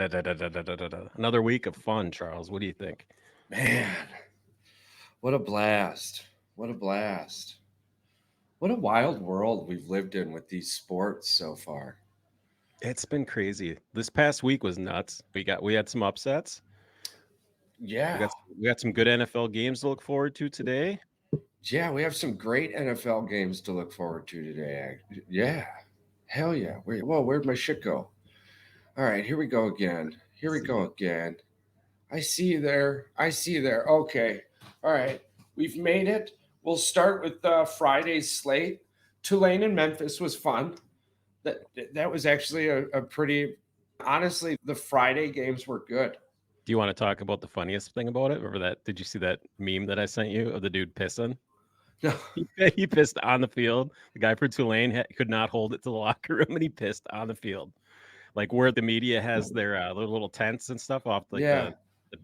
Another week of fun, Charles. What do you think? Man, what a blast. What a blast. What a wild world we've lived in with these sports so far. It's been crazy. This past week was nuts. We had some upsets. We Yeah. got we got some good NFL games to look forward to today. Yeah, we have some great NFL games to look forward to today. Yeah. Hell yeah. Whoa, where'd my shit go? All right, here we go again. Here we go again. I see you there. I see you there. Okay. All right. We've made it. We'll start with Friday's slate. Tulane and Memphis was fun. That was actually a pretty honestly, the Friday games were good. Do you want to talk about the funniest thing about it? Remember that? Did you see that meme that I sent you of the dude pissing? No. He pissed on the field. The guy for Tulane could not hold it to the locker room, and he pissed on the field, like where the media has their little tents and stuff off, like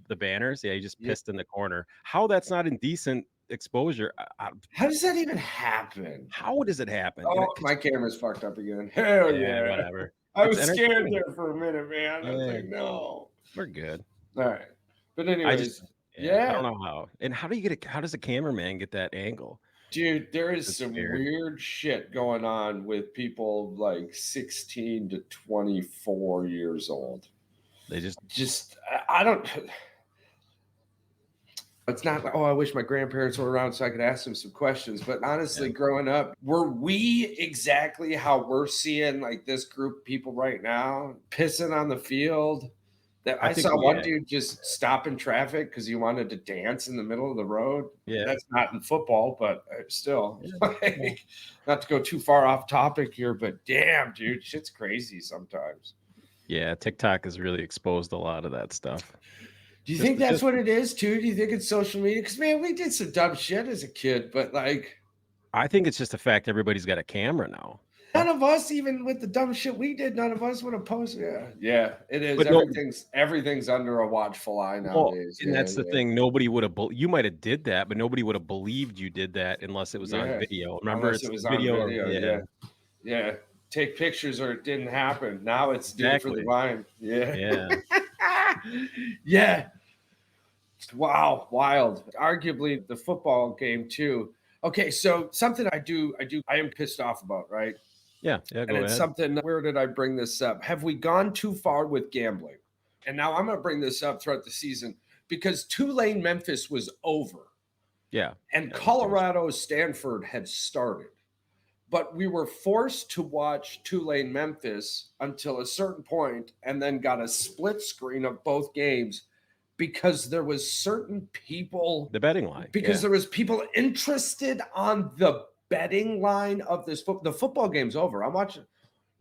the banners. Yeah, he just pissed in the corner. How that's not indecent exposure? How does that even happen? How does it happen? Oh, my camera's fucked up again. Hell yeah. Whatever. I was scared there for a minute, man. I was like, no. We're good. All right. But anyways, I don't know how. And how does a cameraman get that angle? Dude, there is some weird shit going on with people like 16 to 24 years old. They I don't. It's not like, oh, I wish my grandparents were around so I could ask them some questions. But honestly, growing up, were we exactly how we're seeing like this group of people right now pissing on the field? That I saw one dude just stop in traffic because he wanted to dance in the middle of the road. Yeah, that's not in football, but still, like, not to go too far off topic here, but damn, dude, shit's crazy sometimes. Yeah, TikTok has really exposed a lot of that stuff. Do you think that's what it is too? Do you think it's social media? Because man, we did some dumb shit as a kid, but like, I think it's just the fact everybody's got a camera now. None of us, even with the dumb shit we did, none of us would have posted. Yeah, it is. But everything's under a watchful eye nowadays. And that's the thing. Nobody would have. You might have did that, but nobody would have believed you did that unless it was on video. Remember, it was video. On video. Yeah. Take pictures or it didn't happen. Now it's due for the vine. Yeah. Yeah. Wow, wild. Arguably the football game too. Okay, so something I am pissed off about, right? Yeah, and it's something. Where did I bring this up? Have we gone too far with gambling? And now I'm going to bring this up throughout the season because Tulane Memphis was over. Yeah. And Colorado Stanford had started. But we were forced to watch Tulane Memphis until a certain point and then got a split screen of both games because there was certain people. The betting line. Because there was people interested on the betting line of this the football game's over. I'm watching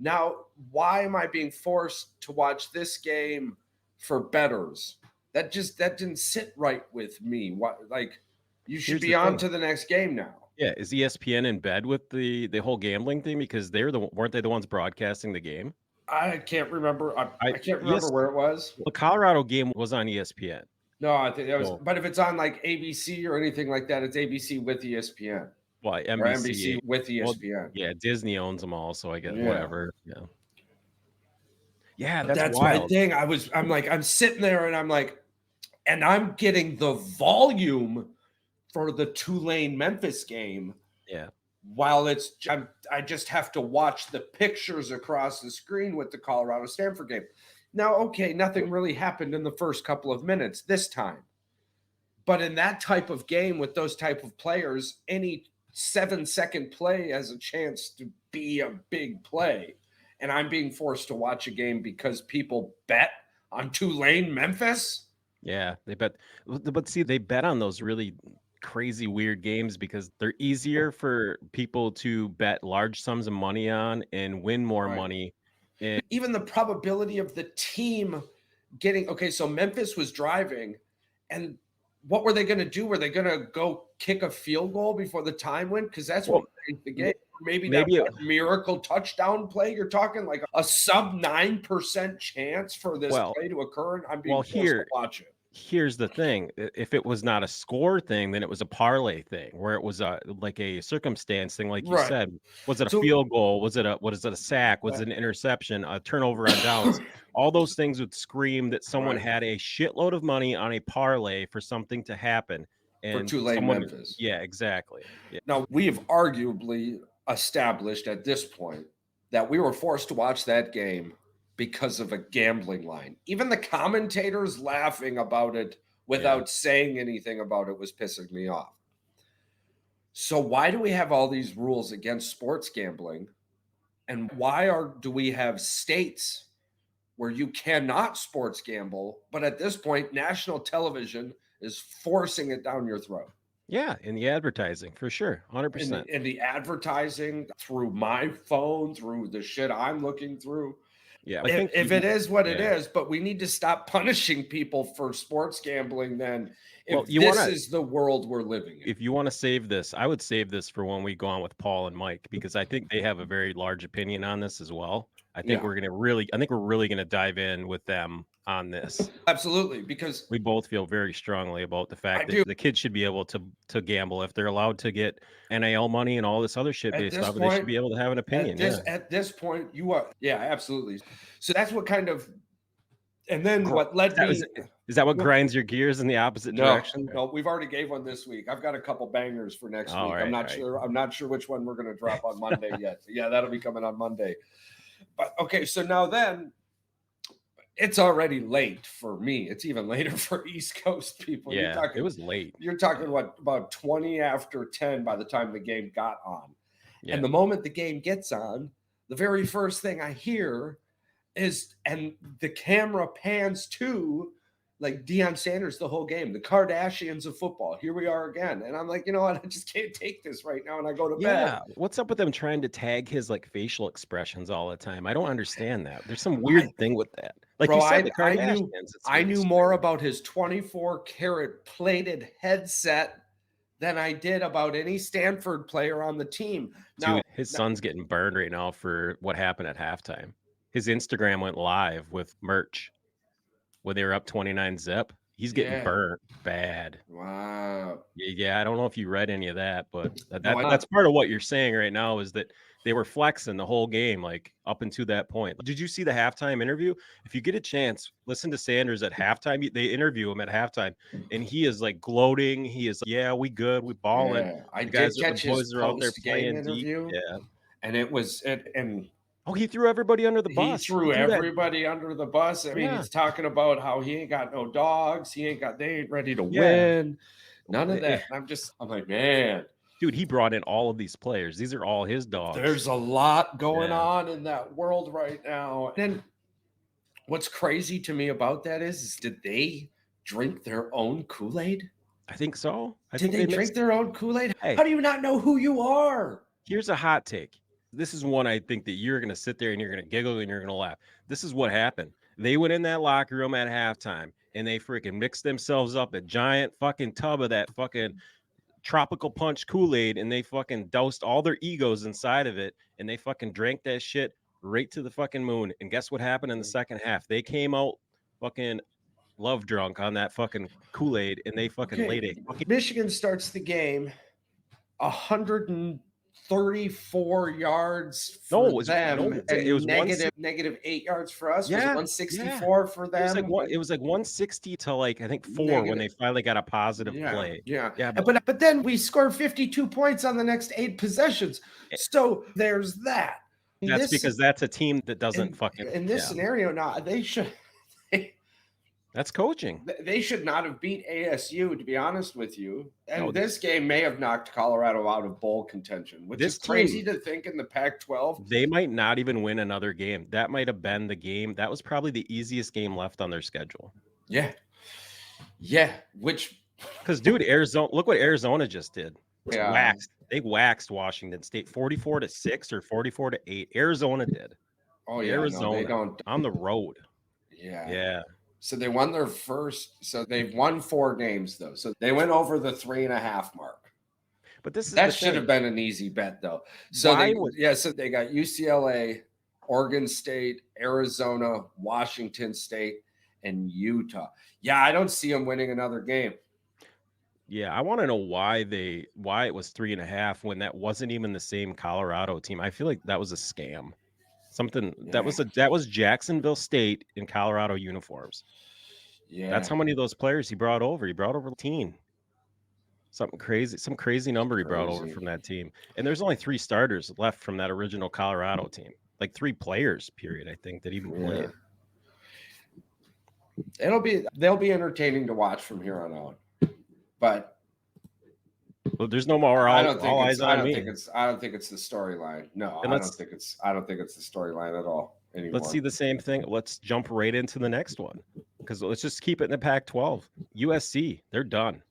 now. Why am I being forced to watch this game for bettors? That didn't sit right with me. What, like, you should be on to the next game now. Yeah, is ESPN in bed with the whole gambling thing because weren't they the ones broadcasting the game? I can't remember. I can't remember where it was. The Colorado game was on ESPN. No, I think that was. But if it's on like ABC or anything like that, it's ABC with ESPN. Well, NBC with ESPN. Well, Disney owns them all, so I guess whatever. Yeah, that's my thing. I'm sitting there and I'm like, and I'm getting the volume for the Tulane Memphis game. Yeah. While I just have to watch the pictures across the screen with the Colorado Stanford game. Now, okay, nothing really happened in the first couple of minutes this time. But in that type of game with those type of players, any 7-second play has a chance to be a big play. And I'm being forced to watch a game because people bet on Tulane Memphis. Yeah, they bet. But see, they bet on those really crazy, weird games because they're easier for people to bet large sums of money on and win more money. And even the probability of the team getting, okay, so Memphis was driving, and what were they going to do? Were they going to go kick a field goal before the time went? Because that's what made the game. Maybe that miracle touchdown play. You're talking like a sub 9% chance for this play to occur, and I'm being forced to watch it. here's the thing. If it was not a score thing, then it was a parlay thing where it was like a circumstance thing, like you Right. said. Was it a So field goal? Was it a sack? Was it an interception? A turnover on downs? All those things would scream that someone right. had a shitload of money on a parlay for something to happen. For And Tulane, someone, Memphis. yeah, exactly. Yeah. Now, we have arguably established at this point that we were forced to watch that game because of a gambling line. Even the commentators laughing about it without saying anything about it was pissing me off. So why do we have all these rules against sports gambling? And why do we have states where you cannot sports gamble, but at this point national television is forcing it down your throat? Yeah, in the advertising, for sure, In 100%. the advertising, through my phone, through the shit I'm looking through. Yeah, I think If it is what it yeah. is, but we need to stop punishing people for sports gambling then, Well, if you this wanna is the world we're living in. if you wanna save this, I would save this for when we go on with Paul and Mike, because I think they have a very large opinion on this as well. I think Yeah. we're really gonna dive in with them on this. Absolutely, because We both feel very strongly about the I fact do. that the kids should be able to gamble if they're allowed to get NIL money and all this other shit At based this off of, they should point be able to have an opinion, yeah. at this point, you are, yeah, absolutely. So that's what kind of, and then what Is led that me. is that what Well, grinds your gears in the opposite no, direction? no, we've already gave one this week. I've got a couple bangers for next All week. right, I'm not all right. sure. I'm not sure which one we're going to drop on Monday yet. Yeah, that'll be coming on Monday. But okay, so now then, it's already late for me. It's even later for East Coast people. Yeah, it was late. You're talking what, about 20 after 10 by the time the game got on. Yeah. And the moment the game gets on, the very first thing I hear is, and the camera pans to, like, Deion Sanders the whole game, the Kardashians of football. Here we are again. And I'm like, you know what? I just can't take this right now. And I go to Yeah, bed. what's up with them trying to tag his, like, facial expressions all the time? I don't understand that. There's some weird thing with that. Like Bro, you said, the I Kardashians, knew it's I really knew more strange. about his 24 karat plated headset than I did about any Stanford player on the team. Now, Dude, his son's getting burned right now for what happened at halftime. His Instagram went live with merch when they were up 29-zip. He's getting yeah. burnt bad. Wow. Yeah, I don't know if you read any of that, but No, that's part of what you're saying right now is that they were flexing the whole game, like, up until that point. Did you see the halftime interview? If you get a chance, listen to Sanders at halftime. They interview him at halftime, and he is, like, gloating. He is, yeah, we good, we balling. yeah, I The did guys, the catch his boys are out there post-game playing deep. interview, Yeah. and it was it, and Oh, he threw everybody under the he bus. threw He threw that. everybody under the bus. I mean, Yeah. he's talking about how he ain't got no dogs, they ain't ready to Yeah. win. None of that. And I'm like, man, Dude, he brought in all of these players. These are all his dogs. there's a lot going Yeah. on in that world right now. And what's crazy to me about that is did they drink their own Kool-Aid? I think so. Did they drink their own Kool-Aid? Hey. How do you not know who you are? Here's a hot take. This is one I think that you're going to sit there and you're going to giggle and you're going to laugh. This is what happened. They went in that locker room at halftime and they freaking mixed themselves up a giant fucking tub of that fucking tropical punch Kool-Aid, and they fucking doused all their egos inside of it, and they fucking drank that shit right to the fucking moon. And guess what happened in the second half? They came out fucking love drunk on that fucking Kool-Aid, and they fucking laid it. Michigan starts the game 134 yards for them, and it was negative 8 yards for us. Yeah, was it 164 for them? It was like 160 to, like, I think 4 when they finally got a positive play. Yeah. But But then we scored 52 points on the next 8 possessions. So there's that. That's because that's a team that doesn't in this scenario now, they should. That's coaching. They should not have beat ASU, to be honest with you. And this game may have knocked Colorado out of bowl contention, which is crazy to think in the Pac-12. They might not even win another game. That might have been the game. That was probably the easiest game left on their schedule. Yeah. Because, dude, Arizona, look what Arizona just did. Yeah. They waxed Washington State 44-6 or 44-8. Arizona did. Oh, yeah. Arizona, they don't. on the road. Yeah. So they won their first. So they've won 4 games, though. So they went over the 3.5 mark. But that should have been an easy bet, though. So so they got UCLA, Oregon State, Arizona, Washington State, and Utah. Yeah, I don't see them winning another game. Yeah, I want to know why it was 3.5 when that wasn't even the same Colorado team. I feel like that was a scam. Something that was Jacksonville State in Colorado uniforms. Yeah, that's how many of those players he brought over. He brought over 18. Some crazy number he brought over from that team. And there's only 3 starters left from that original Colorado team. Like 3 players, period, I think, that even played. They'll be entertaining to watch from here on out. But there's no more all eyes on me. I don't think it's the storyline. No, I don't think it's the storyline at all anymore. Let's see the same thing. Let's jump right into the next one, because let's just keep it in the Pac-12. USC, they're done.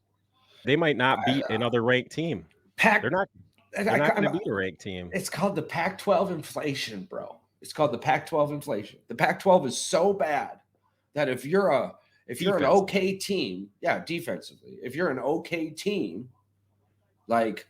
They might not beat another ranked team. They're not going to beat a ranked team. It's called the Pac-12 inflation, bro. It's called the Pac-12 inflation. The Pac-12 is so bad that if you're an okay team, defensively, if you're an okay team, like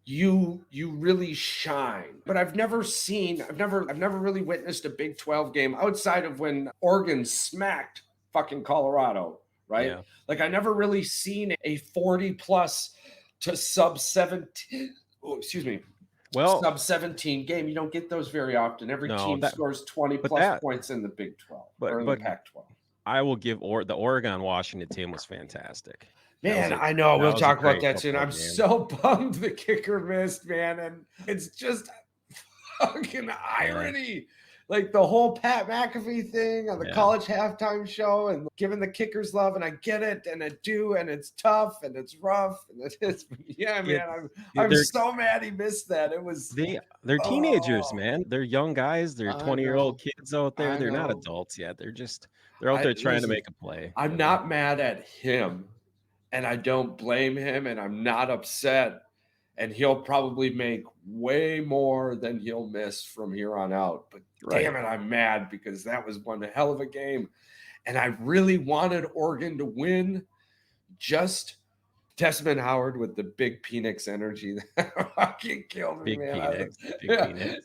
you really shine. But I've never really witnessed a Big 12 game outside of when Oregon smacked fucking Colorado, right? Yeah. Like I never really seen a 40 plus to sub 17. Oh, excuse me. Well, sub 17 game. You don't get those very often. Every team scores 20 plus points in the Big 12 or in the Pac-12. I will give the Oregon-Washington team was fantastic. Man, I know. We'll talk about that soon. I'm so bummed the kicker missed, man. And it's just fucking irony. Like the whole Pat McAfee thing on the college halftime show and giving the kickers love. And I get it. And I do. And it's tough. And it's rough. And it's man. I'm so mad he missed that. It was. They're teenagers, man. They're young guys. They're 20-year-old kids out there. They're not adults yet. They're out there trying to make a play. I'm not mad at him. And I don't blame him, and I'm not upset. And he'll probably make way more than he'll miss from here on out. But damn it, I'm mad because that was one hell of a game. And I really wanted Oregon to win. Just Desmond Howard with the big Phoenix energy that fucking killed me, man. Big Phoenix.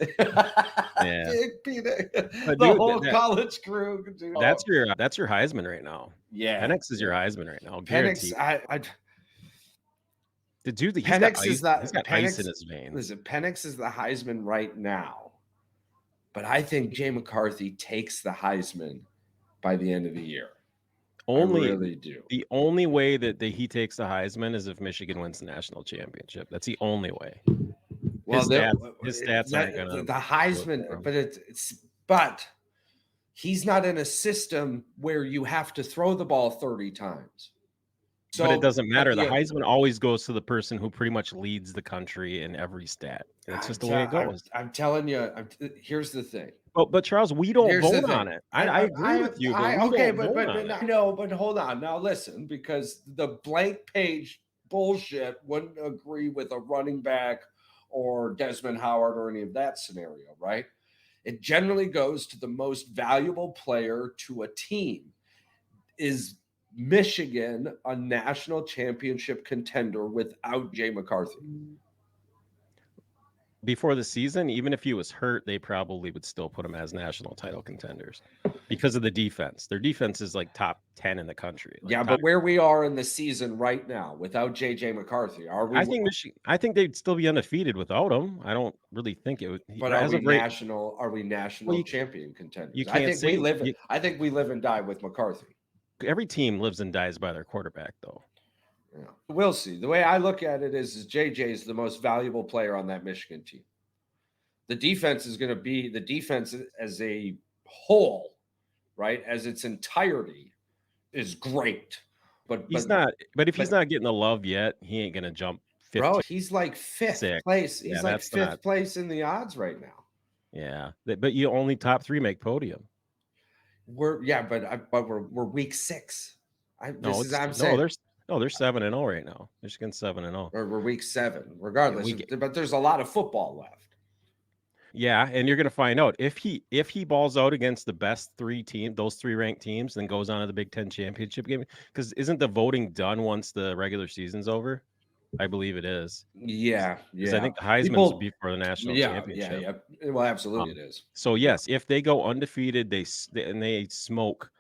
Yeah. Big Phoenix. The whole college crew. Dude. That's your Heisman right now. Yeah. Penix is your Heisman right now. Penix, the dude, he's got ice in his veins. Listen, Penix is the Heisman right now. But I think Jay McCarthy takes the Heisman by the end of the year. I really do. The only way that he takes the Heisman is if Michigan wins the national championship. That's the only way. Well, his stats aren't going to. The Heisman, but he's not in a system where you have to throw the ball 30 times. But it doesn't matter. The Heisman always goes to the person who pretty much leads the country in every stat. It's just the way it goes. I'm telling you. Here's the thing. But Charles, we don't vote on it. I agree with you. But hold on. Now listen, because the blank page bullshit wouldn't agree with a running back or Desmond Howard or any of that scenario, right? It generally goes to the most valuable player to a team. Is Michigan a national championship contender without Jay McCarthy? Before the season, even if he was hurt, they probably would still put him as national title contenders because of the defense. Their defense is like top 10 in the country. But where we are in the season right now without JJ McCarthy, are we? I think they'd still be undefeated without him. I don't really think it would. But are we national champion contenders? You can't I think we live and die with McCarthy. Every team lives and dies by their quarterback, though. Yeah. We'll see. The way I look at it is JJ is the most valuable player on that Michigan team. The defense is going to be the defense as a whole, right? As its entirety is great. But he's not. But if he's not getting the love yet, he ain't going to jump 15. Bro, he's like fifth place. He's like fifth place in the odds right now. Yeah, but you only top 3 make podium. But we're week 6. They're 7-0 right now. Michigan's 7-0. Or we're week 7, regardless. But there's a lot of football left. Yeah, and you're going to find out if he balls out against the best 3 teams, those 3 ranked teams, then goes on to the Big Ten championship game. Because isn't the voting done once the regular season's over? I believe it is. Yeah, Because I yeah. think the Heisman's People, before the national yeah, yeah, championship. yeah. Well, absolutely Um, it is. so yes, if they go undefeated, and they smoke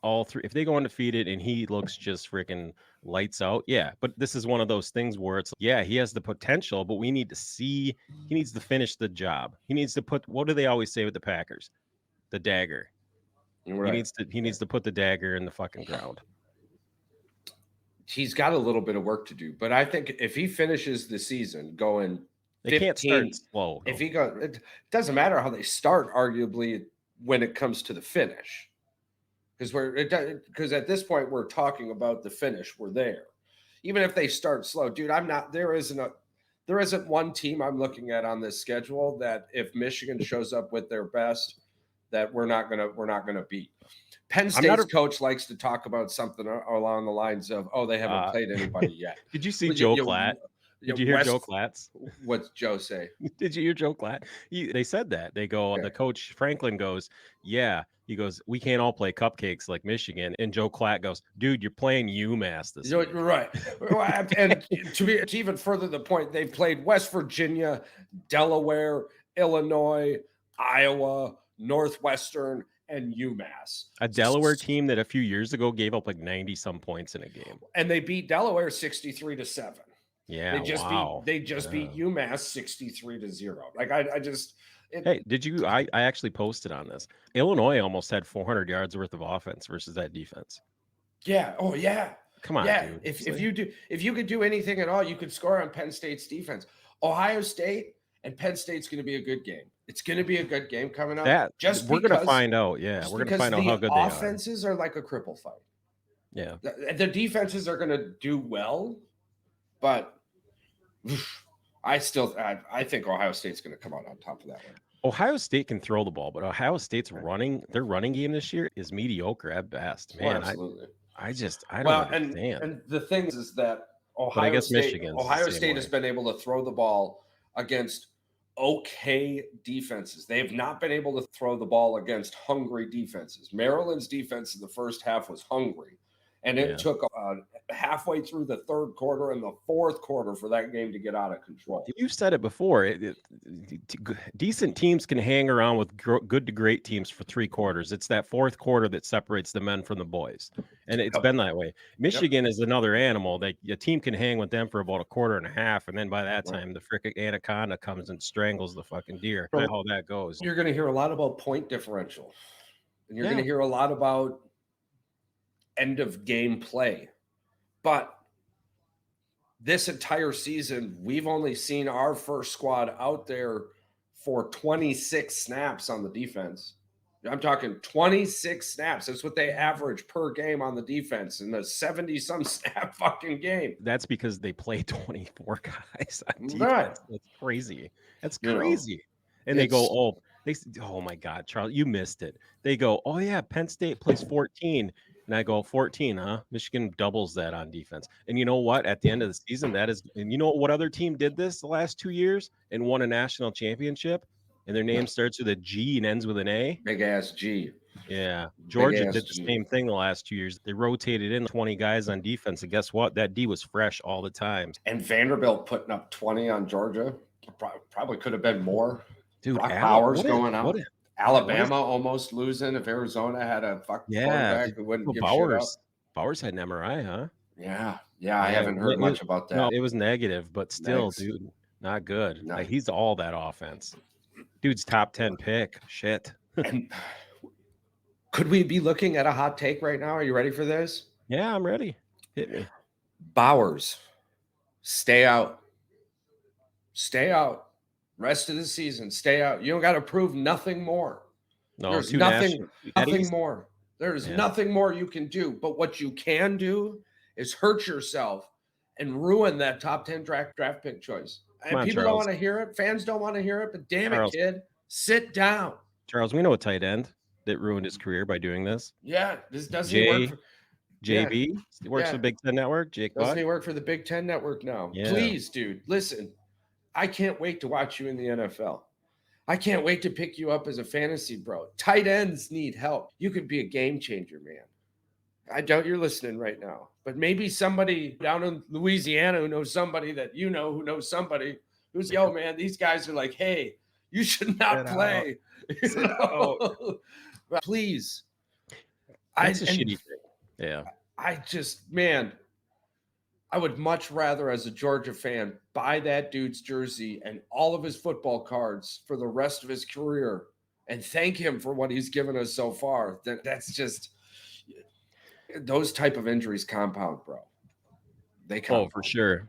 all three. If they go undefeated and he looks just freaking lights out, yeah. But this is one of those things where it's yeah, he has the potential, but we need to see he needs to finish the job. He needs to put what do they always say with the Packers? The dagger. Right. He needs to put the dagger in the fucking ground. He's got a little bit of work to do, but I think if he finishes the season going They can't start 15, slow. if No. he goes, it doesn't matter how they start, arguably, when it comes to the finish. Because at this point we're talking about the finish. We're there. Even if they start slow, dude, there isn't one team I'm looking at on this schedule that if Michigan shows up with their best, that we're not gonna beat. Penn State's coach likes to talk about something along the lines of, "Oh, they haven't played anybody yet." Did you see Joe Klatt? Did you hear Joe Klatt's? What's Joe say? Did you hear Joe Klatt? They said that. They go, the coach Franklin goes, yeah. He goes, we can't all play cupcakes like Michigan. And Joe Klatt goes, dude, you're playing UMass this week. Right. And to even further the point, they've played West Virginia, Delaware, Illinois, Iowa, Northwestern, and UMass. A Delaware team that a few years ago gave up like 90 some points in a game. And they beat Delaware 63-7. Yeah, they just beat UMass 63-0. Like hey, did you? I actually posted on this. Illinois almost had 400 yards worth of offense versus that defense. Yeah. Oh yeah. Come on, yeah. Dude. If you could do anything at all, you could score on Penn State's defense. Ohio State and Penn State's going to be a good game. It's going to be a good game coming up. We're going to find out. Yeah, we're going to find out how good they are. The offenses are like a cripple fight. Yeah. The defenses are going to do well, but I think Ohio State's going to come out on top of that one. Ohio State can throw the ball, but Ohio State's their running game this year is mediocre at best. Man, absolutely. I don't understand. And the thing is that Ohio State has been able to throw the ball against okay defenses. They have not been able to throw the ball against hungry defenses. Maryland's defense in the first half was hungry, and it took halfway through the third quarter and the fourth quarter for that game to get out of control. You said it before. Decent teams can hang around with good to great teams for 3 quarters. It's that fourth quarter that separates the men from the boys, and it's been that way. Michigan is another animal. A team can hang with them for about a quarter and a half, and then by that time, the frickin' anaconda comes and strangles the fucking deer. That's how that goes. You're going to hear a lot about point differential, and you're going to hear a lot about end of game play. But this entire season, we've only seen our first squad out there for 26 snaps on the defense. I'm talking 26 snaps. That's what they average per game on the defense in the 70-some snap fucking game. That's because they play 24 guys on defense. Right. That's crazy. That's crazy. And they go, oh my God, Charles, you missed it. They go, oh yeah, Penn State plays 14. And I go, 14, huh? Michigan doubles that on defense. And you know what? At the end of the season, and you know what other team did this the last 2 years and won a national championship? And their name starts with a G and ends with an A? Big ass G. Yeah. Georgia did the same thing the last 2 years. They rotated in 20 guys on defense. And guess what? That D was fresh all the time. And Vanderbilt putting up 20 on Georgia. Probably could have been more. Dude, Brock Bowers going out. Alabama almost losing if Arizona had a quarterback who wouldn't give shit up. Bowers had an MRI, huh? Yeah. I haven't heard much about that. No, it was negative, but still, dude, not good. No. Like, he's all that offense. Dude's top 10 pick. Shit. And could we be looking at a hot take right now? Are you ready for this? Yeah, I'm ready. Hit me. Bowers, stay out. Stay out. Rest of the season, stay out. You don't got to prove nothing more. No, there's nothing more. There's nothing more you can do. But what you can do is hurt yourself and ruin that top 10 draft pick choice. And people don't want to hear it. Fans don't want to hear it. But damn it, kid, sit down. Charles, we know a tight end that ruined his career by doing this. Yeah, this doesn't work. JB works for the Big Ten Network. Jake, doesn't he work for the Big Ten Network now? Yeah. Please, dude, listen. I can't wait to watch you in the NFL. I can't wait to pick you up as a fantasy bro. Tight ends need help. You could be a game changer, man. I doubt you're listening right now, but maybe somebody down in Louisiana who knows somebody that you know who knows somebody who's, yo, man, these guys are like, hey, you should not play. Sit out. Please. That's a shitty thing. Yeah. I just, man, I would much rather, as a Georgia fan, buy that dude's jersey and all of his football cards for the rest of his career and thank him for what he's given us so far. That's just, those type of injuries compound, bro. They compound. Oh, for sure.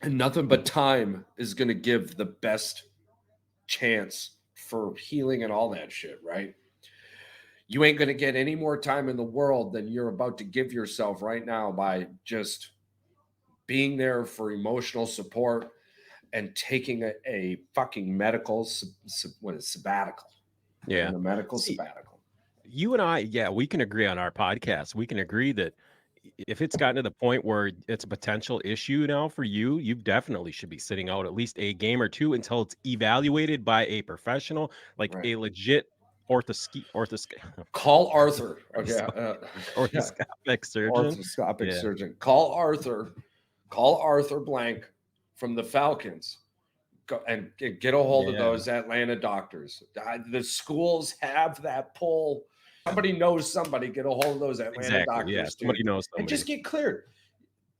And nothing but time is going to give the best chance for healing and all that shit, right? You ain't going to get any more time in the world than you're about to give yourself right now by just being there for emotional support and taking a fucking medical sabbatical. Yeah. A medical sabbatical. You and I, yeah, we can agree on our podcast. We can agree that if it's gotten to the point where it's a potential issue now for you, you definitely should be sitting out at least a game or two until it's evaluated by a professional, like a legit orthoscopic Call Arthur. Okay. Orthoscopic surgeon. Orthoscopic surgeon. Call Arthur Blank from the Falcons. Go and get a hold of those Atlanta doctors. The schools have that pull. Somebody knows somebody. Get a hold of those Atlanta doctors. Yeah, somebody knows somebody. And just get cleared.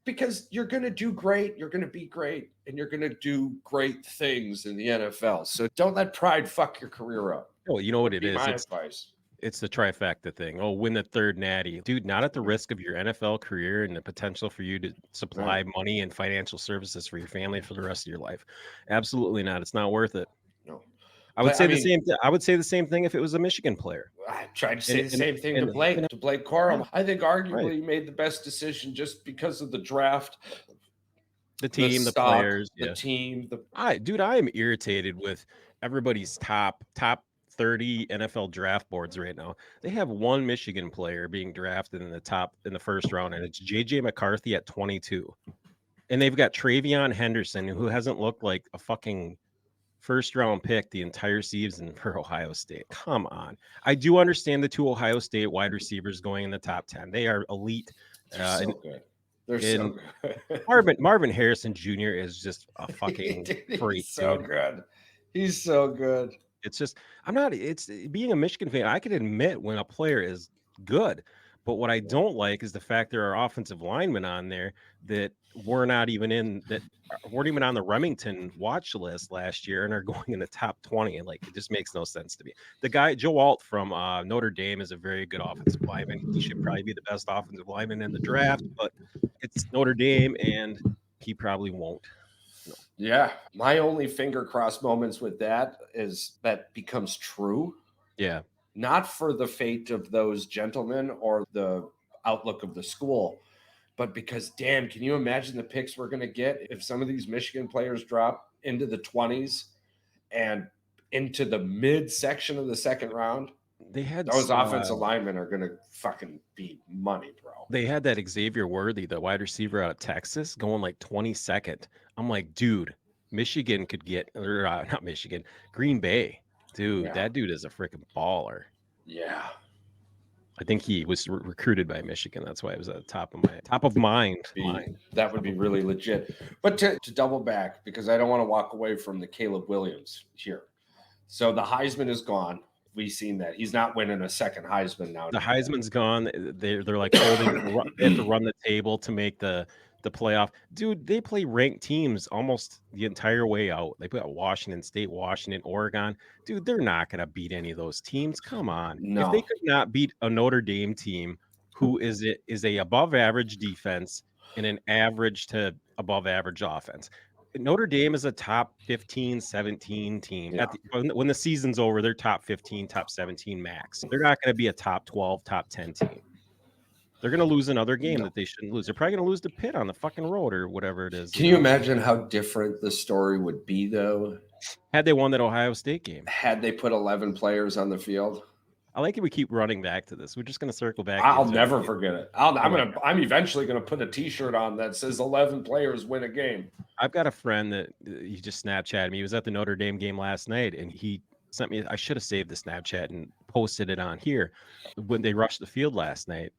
Because you're going to do great. You're going to be great. And you're going to do great things in the NFL. So don't let pride fuck your career up. Oh, you know what it is? My advice. It's the trifecta thing. Oh, win the third natty. Dude, not at the risk of your NFL career and the potential for you to supply money and financial services for your family for the rest of your life. Absolutely not. It's not worth it. No. I would say the same thing if it was a Michigan player. I tried to say the same thing to Blake Corum. I think arguably he made the best decision just because of the draft. The team, the players, the team. I am irritated with everybody's top 30 NFL draft boards right now. They have one Michigan player being drafted in the first round, and it's JJ McCarthy at 22. And they've got Travion Henderson, who hasn't looked like a fucking first round pick the entire season for Ohio State. Come on. I do understand the two Ohio State wide receivers going in the top 10. They are elite. They're so good. They're so good. Marvin Harrison Jr. is just a fucking freak. He's so good. He's so good. It's just, it's being a Michigan fan. I can admit when a player is good, but what I don't like is the fact there are offensive linemen on there that weren't even on the Remington watch list last year and are going in the top 20. And like, it just makes no sense to me. The guy, Joe Alt from Notre Dame, is a very good offensive lineman. He should probably be the best offensive lineman in the draft, but it's Notre Dame and he probably won't. No. Yeah. My only finger crossed moments with that is that becomes true. Yeah. Not for the fate of those gentlemen or the outlook of the school, but because, damn, can you imagine the picks we're going to get if some of these Michigan players drop into the 20s and into the mid section of the second round? They had those offensive linemen are going to fucking be money, bro. They had that Xavier Worthy, the wide receiver out of Texas, going like 22nd. I'm like, dude, Michigan could get, or not Michigan, Green Bay. Dude, that dude is a freaking baller. Yeah. I think he was recruited by Michigan. That's why it was at the top of mind. That would be really legit. But to double back, because I don't want to walk away from the Caleb Williams here. So the Heisman is gone. We've seen that. He's not winning a second Heisman now. The Heisman's gone. They're like holding. They have to run the table to make the playoff. Dude, they play ranked teams almost the entire way out. They put out Washington State, Washington, Oregon. Dude, they're not going to beat any of those teams. Come on. No. If they could not beat a Notre Dame team who is a above average defense and an average to above average offense. Notre Dame is a top 15, 17 team. Yeah. When the season's over, they're top 15, top 17 max. They're not going to be a top 12, top 10 team. They're going to lose another game that they shouldn't lose. They're probably going to lose to Pitt on the fucking road or whatever it is. Can you imagine how different the story would be, though? Had they won that Ohio State game. Had they put 11 players on the field. I like it. We keep running back to this. We're just going to circle back. I'll never forget it. I'm eventually going to put a T-shirt on that says 11 players win a game. I've got a friend that he just Snapchatted me. He was at the Notre Dame game last night, and he sent me. I should have saved the Snapchat and posted it on here when they rushed the field last night.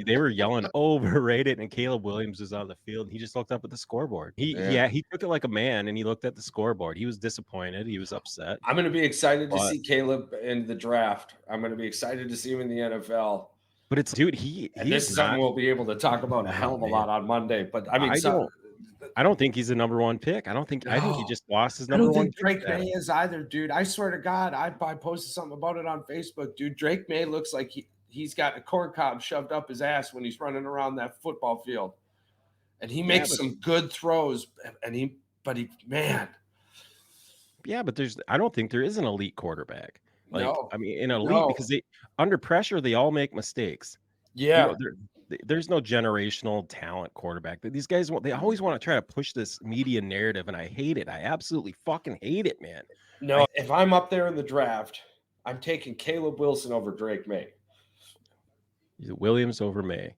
They were yelling overrated, and Caleb Williams was on the field. And he just looked up at the scoreboard. He took it like a man, and he looked at the scoreboard. He was disappointed. He was upset. I'm going to be excited to see Caleb in the draft. I'm going to be excited to see him in the NFL. But it's, dude, this is something we'll be able to talk about a hell of a lot on Monday. But I mean, I don't think he's the number one pick. I think he just lost his number one pick. Drake May is either, dude. I swear to God, I posted something about it on Facebook, dude. Drake May looks like he's got a corn cob shoved up his ass when he's running around that football field, and he makes some good throws. Man. Yeah, but I don't think there is an elite quarterback. I mean, in elite, because under pressure, they all make mistakes. Yeah. There's no generational talent quarterback. These guys, they always want to try to push this media narrative, and I hate it. I absolutely fucking hate it, man. No, if I'm up there in the draft, I'm taking Caleb Wilson over Drake May. Williams over May.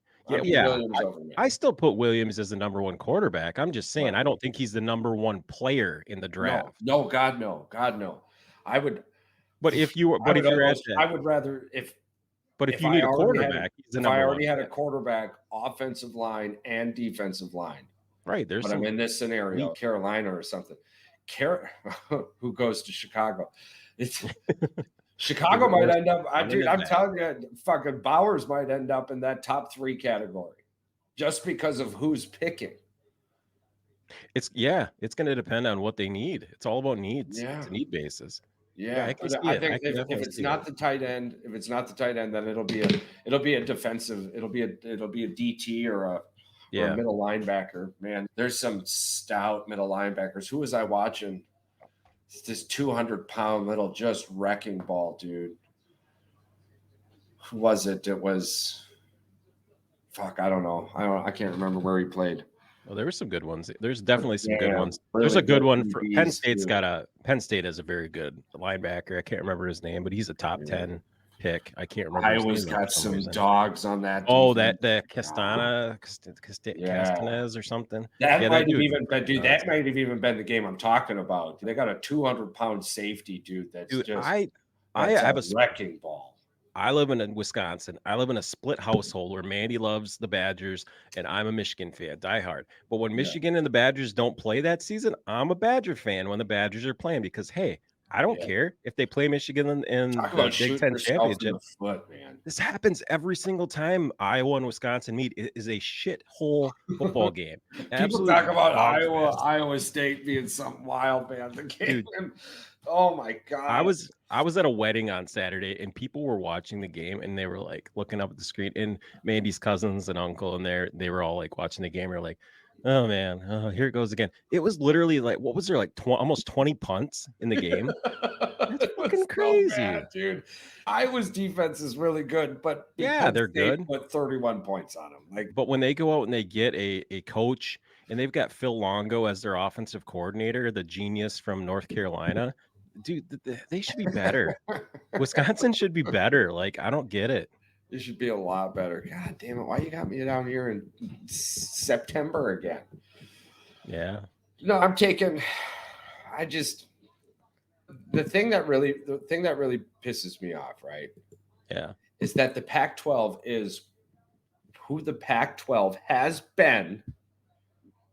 I still put Williams as the number one quarterback. I'm just saying, I don't think he's the number one player in the draft. No, God, no. I would. But if you were, I would rather But if you need a quarterback, he's the number one. If I already had a quarterback, offensive line and defensive line. Right. But I'm in this scenario, Carolina or something. Who goes to Chicago? Chicago might end up. I'm telling you, fucking Bowers might end up in that top 3 category, just because of who's picking. It's going to depend on what they need. It's all about needs. Yeah. It's a need basis. Yeah, I think if it's not the tight end, then it'll be a defensive. It'll be a DT or a middle linebacker. Man, there's some stout middle linebackers. Who was I watching? It's this 200-pound little just wrecking ball, dude. Who was it? It was. Fuck, I don't know. I can't remember where he played. Well, there were some good ones. There's definitely some good ones. There's a good one for Penn State's Penn State has a very good linebacker. I can't remember his name, but he's a top 10 pick. I can't remember. Iowa's got some dogs on that. Oh, the Castanes or something. That might have even been, dude. That might have even been the game I'm talking about. They got a 200-pound safety, dude. That's I have a wrecking ball. I live in Wisconsin. I live in a split household where Mandy loves the Badgers and I'm a Michigan fan, diehard. But when Michigan and the Badgers don't play that season, I'm a Badger fan when the Badgers are playing because, hey, I don't care if they play Michigan in the Big Ten championship. This happens every single time Iowa and Wisconsin meet. It is a shithole football game. People talk about Iowa State being something wild, man. The game. Dude, oh my God. I was at a wedding on Saturday and people were watching the game and they were like looking up at the screen, and Mandy's cousins and uncle and they were all like watching the game. They're like, oh man, here it goes again. It was literally like, what was there, like almost 20 punts in the game? That's fucking crazy, so bad, dude. Iowa's defense is really good, but they're good. Put 31 points on them. But when they go out and they get a coach, and they've got Phil Longo as their offensive coordinator, the genius from North Carolina. Dude, they should be better. Wisconsin should be better. Like, I don't get it. It should be a lot better. God damn it. Why you got me down here in September again? Yeah. No, I'm taking the thing that really pisses me off, right? Yeah. Is that the Pac-12 is who the Pac-12 has been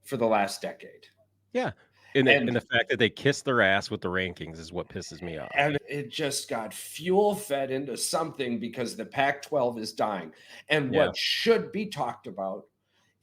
for the last decade. Yeah. And the fact that they kiss their ass with the rankings is what pisses me off. And it just got fuel fed into something because the Pac-12 is dying. And what should be talked about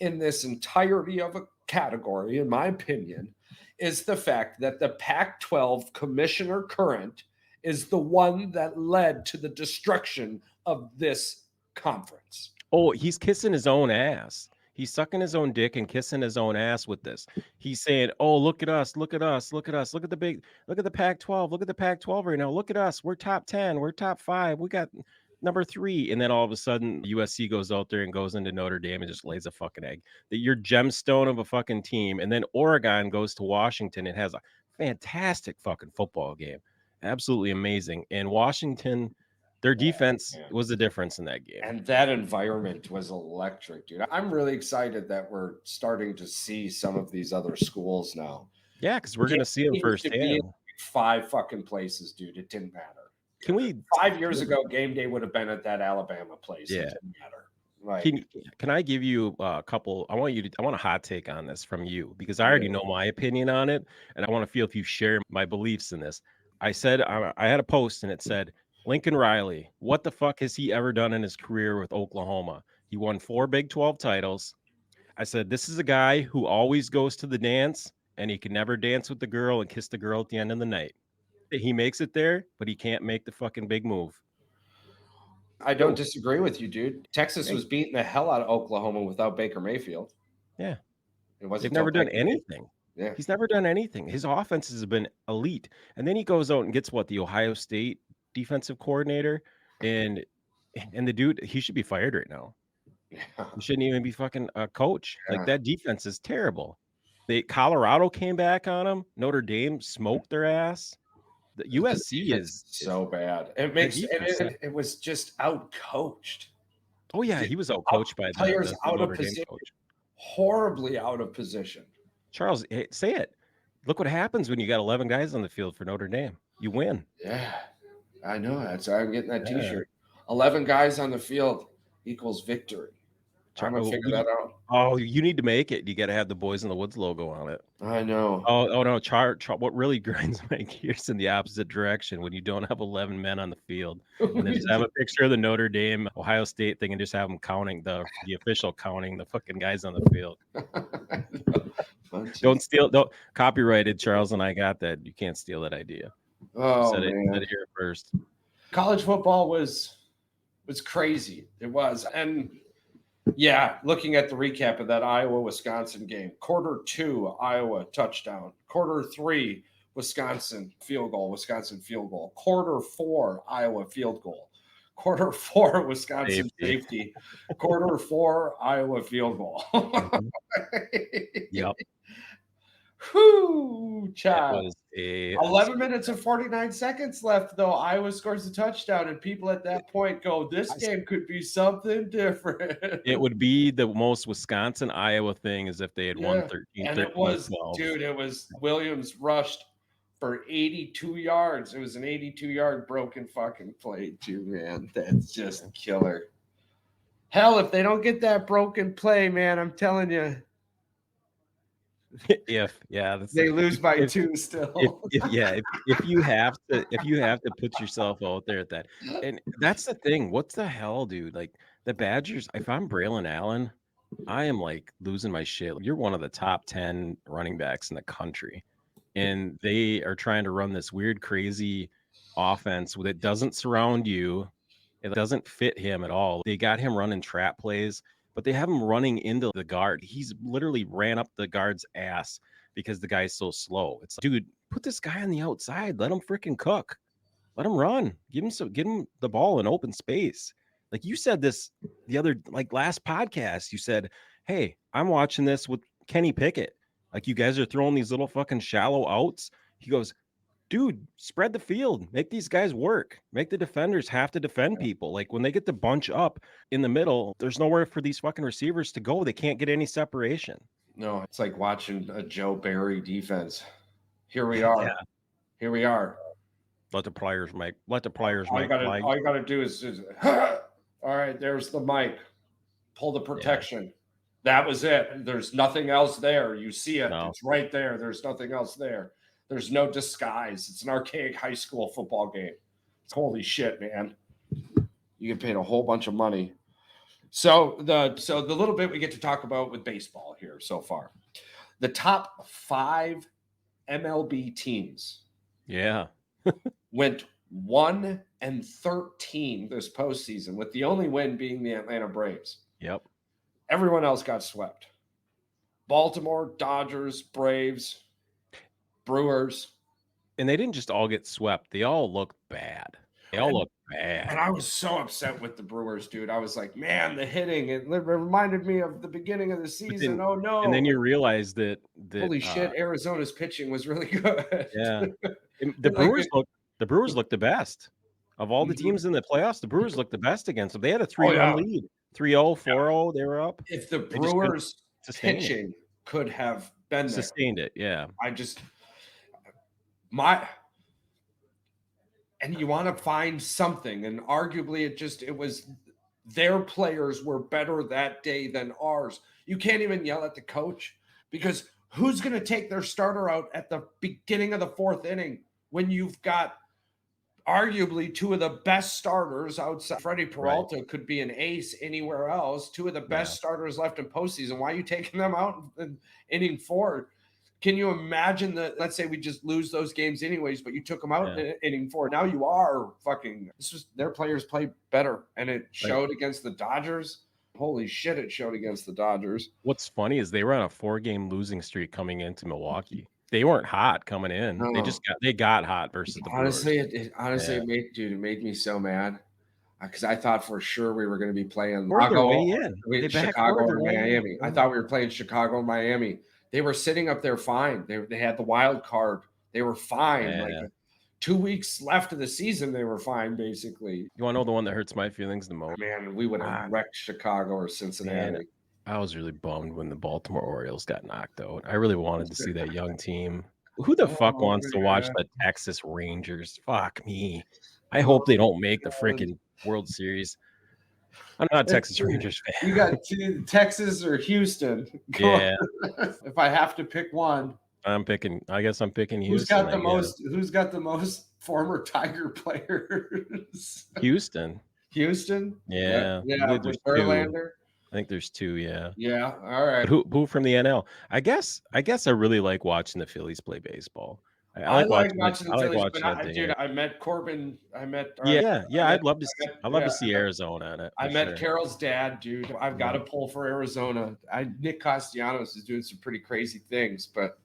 in this entirety of a category, in my opinion, is the fact that the Pac-12 commissioner current is the one that led to the destruction of this conference. Oh, he's kissing his own ass. He's sucking his own dick and kissing his own ass with this. He's saying, oh, look at us, look at us, look at us, look at the Pac-12, look at the Pac-12 right now. Look at us. We're top 10. We're top 5. We got number 3. And then all of a sudden USC goes out there and goes into Notre Dame and just lays a fucking egg. That your gemstone of a fucking team. And then Oregon goes to Washington and has a fantastic fucking football game. Absolutely amazing. And Washington, their defense was the difference in that game. And that environment was electric, dude. I'm really excited that we're starting to see some of these other schools now. Yeah, because we're going to see them firsthand. 5 fucking places, dude. It didn't matter. Can we 5 years ago, game day would have been at that Alabama place. Yeah. It didn't matter. Like, can I give you a couple? I want a hot take on this from you, because I already know my opinion on it, and I want to feel if you share my beliefs in this. I said I had a post and it said, Lincoln Riley, what the fuck has he ever done in his career with Oklahoma? He won 4 Big 12 titles. I said, this is a guy who always goes to the dance and he can never dance with the girl and kiss the girl at the end of the night. He makes it there, but he can't make the fucking big move. I don't disagree with you, dude. Texas was beating the hell out of Oklahoma without Baker Mayfield. Yeah. They've never done anything. Yeah. He's never done anything. His offenses have been elite. And then he goes out and gets the Ohio State defensive coordinator. And the dude, he should be fired right now. Yeah. He shouldn't even be fucking a coach. Yeah. Like, that defense is terrible. Colorado came back on him. Notre Dame smoked their ass. The USC is so bad. It was just out coached. Oh yeah, he was out coached by players out of position. Horribly out of position. Charles, hey, say it. Look what happens when you got 11 guys on the field for Notre Dame. You win. Yeah, I know. That's why I'm getting that T-shirt. 11 guys on the field equals victory. I'm gonna figure that out. Oh, you need to make it. You got to have the Boys in the Woods logo on it. I know. Oh no, what really grinds my gears in the opposite direction when you don't have 11 men on the field, and then just have a picture of the Notre Dame Ohio State thing and just have them counting the official counting the fucking guys on the field. Don't copyrighted. Charles and I got that. You can't steal that idea. Oh, said man. it here first. College football was crazy. It was. And yeah, looking at the recap of that Iowa-Wisconsin game, quarter 2, Iowa touchdown. Quarter 3, Wisconsin field goal. Quarter 4, Iowa field goal. Quarter 4, Wisconsin safety. Quarter 4, Iowa field goal. Yep. Whoo, child. 11 minutes and 49 seconds left, though. Iowa scores a touchdown, and people at that point go, this game could be something different. It would be the most Wisconsin-Iowa thing as if they had won 13. And it was, dude, it was Williams rushed for 82 yards. It was an 82-yard broken fucking play, too, man. That's just killer. Hell, if they don't get that broken play, man, I'm telling you. They lose by 2 still. If you have to put yourself out there at that, and that's the thing. What's the hell, dude? Like, the Badgers, if I'm Braylon Allen, I am like losing my shit. You're one of the top 10 running backs in the country, and they are trying to run this weird, crazy offense that doesn't surround you. It doesn't fit him at all. They got him running trap plays, but they have him running into the guard. He's literally ran up the guard's ass because the guy's so slow. It's like, dude, put this guy on the outside. Let him freaking cook. Let him run. Give him the ball in open space. Like, you said this the other, last podcast. You said, hey, I'm watching this with Kenny Pickett. Like, you guys are throwing these little fucking shallow outs. He goes, dude, spread the field. Make these guys work. Make the defenders have to defend people. Like, when they get the bunch up in the middle, there's nowhere for these fucking receivers to go. They can't get any separation. No, it's like watching a Joe Barry defense. Here we are. Yeah. Here we are. Let the players make. All you got to do is all right, there's the mic. Pull the protection. Yeah. That was it. There's nothing else there. You see it. No. It's right there. There's nothing else there. There's no disguise. It's an archaic high school football game. Holy shit, man. You get paid a whole bunch of money. So the little bit we get to talk about with baseball here so far. The top 5 MLB teams. Yeah. went 1-13 this postseason, with the only win being the Atlanta Braves. Yep. Everyone else got swept. Baltimore, Dodgers, Braves, Brewers. And they didn't just all get swept. They all looked bad. And I was so upset with the Brewers, dude. I was like, man, the hitting, it reminded me of the beginning of the season. Oh, no. And then you realize that holy shit, Arizona's pitching was really good. Yeah. The Brewers looked the best. Of all the teams in the playoffs, the Brewers looked the best against them. They had a 3-1 lead. 3-0, 4-0, they were up. If the Brewers pitching could have been there. Sustained it, yeah. and you want to find something. And arguably it was their players were better that day than ours. You can't even yell at the coach, because who's going to take their starter out at the beginning of the 4th inning when you've got arguably two of the best starters outside? Freddie Peralta could be an ace anywhere else. Two of the best starters left in postseason. Why are you taking them out in inning 4? Can you imagine that? Let's say we just lose those games anyways, but you took them out in inning 4. Now you are their players play better, and it showed against the Dodgers. Holy shit, it showed against the Dodgers. What's funny is they were on a 4-game losing streak coming into Milwaukee. They weren't hot coming in. No. They got hot versus the Brewers. It made me so mad, because I thought for sure we were going to be playing Chicago or Miami. I thought we were playing Chicago and Miami. They were sitting up there fine. They had the wild card. They were fine. Like 2 weeks left of the season, they were fine, basically. You want to know the one that hurts my feelings the most? Man, we would have wrecked Chicago or Cincinnati. Man, I was really bummed when the Baltimore Orioles got knocked out. I really wanted to see that young team. Who the fuck wants to watch the Texas Rangers? Fuck me. I hope they don't make the freaking World Series. I'm not a Texas Rangers fan. You got Texas or Houston. Yeah. If I have to pick one, I guess I'm picking Houston. Who's got the most former Tiger players? Houston. Houston? Yeah. With Verlander. I think there's 2, yeah. Yeah, all right. Who from the NL? I guess I really like watching the Phillies play baseball. I like watching the Phillies, but I met Corbin. I'd love to see Arizona in it. I met Carol's dad, dude. I've got to pull for Arizona. Nick Castellanos is doing some pretty crazy things, but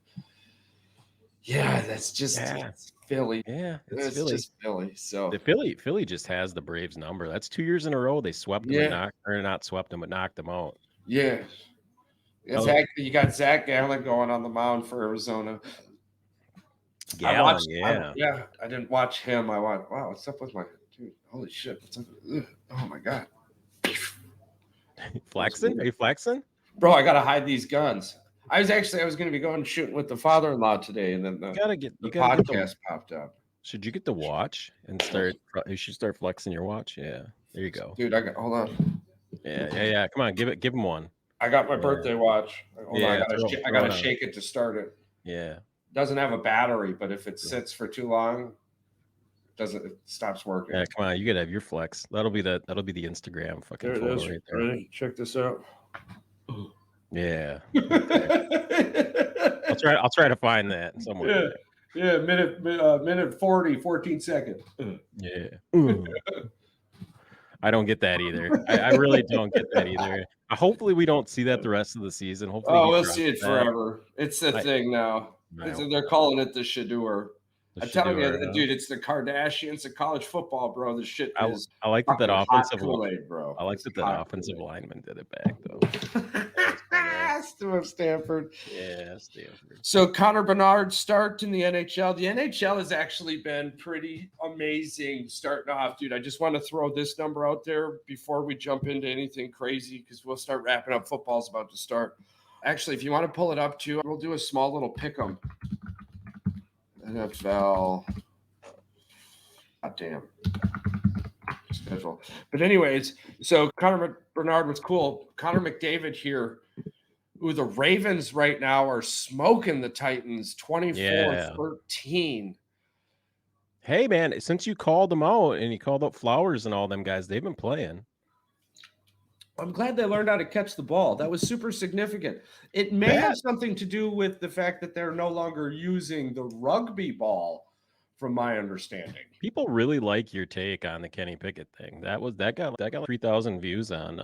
that's just it's Philly. Yeah, it's Philly. Just Philly. So the Philly just has the Braves number. That's 2 years in a row they swept them, not swept them, but knocked them out. Yeah. You got Zach Gallen going on the mound for Arizona. Gallen, I didn't watch him. I watched. Wow, what's up with my dude? Holy shit! What's up? Oh my god! Flexing? Are you flexing, bro? I gotta hide these guns. I was going to be going shooting with the father-in-law today, and then the podcast popped up. Should you get the watch and start? You should start flexing your watch. Yeah, there you go, dude. Hold on. Yeah. Come on, give him one. I got my birthday watch. Hold on, I gotta shake it to start it. Yeah. Doesn't have a battery, but if it sits for too long, it stops working. Yeah, come on, you gotta have your flex. That'll be the Instagram fucking there it is. Right there. Ready? Check this out. Yeah. I'll try to find that somewhere. Yeah, minute 14 seconds. Yeah. I don't get that either. I really don't get that either. Hopefully we don't see that the rest of the season. Hopefully we'll see it forever. It's the thing now. They're calling it the Shador. I'm telling you, dude, it's the Kardashians of college football, bro. The shit is. I like that offensive Kool-Aid, bro. I like that offensive lineman did it back though. Still Stanford. Yeah, Stanford. So Connor Bernard starts in the NHL. The NHL has actually been pretty amazing starting off, dude. I just want to throw this number out there before we jump into anything crazy, because we'll start wrapping up. Football's about to start. Actually, if you want to pull it up too, we'll do a small little pick-em. NFL. God damn. Schedule. But anyways, so Connor Bernard was cool. Connor McDavid here. Ooh, the Ravens right now are smoking the Titans 24-13. Hey, man, since you called them out and you called up Flowers and all them guys, they've been playing. I'm glad they learned how to catch the ball. That was super significant. It may have something to do with the fact that they're no longer using the rugby ball, from my understanding. People really like your take on the Kenny Pickett thing. That got like 3,000 views on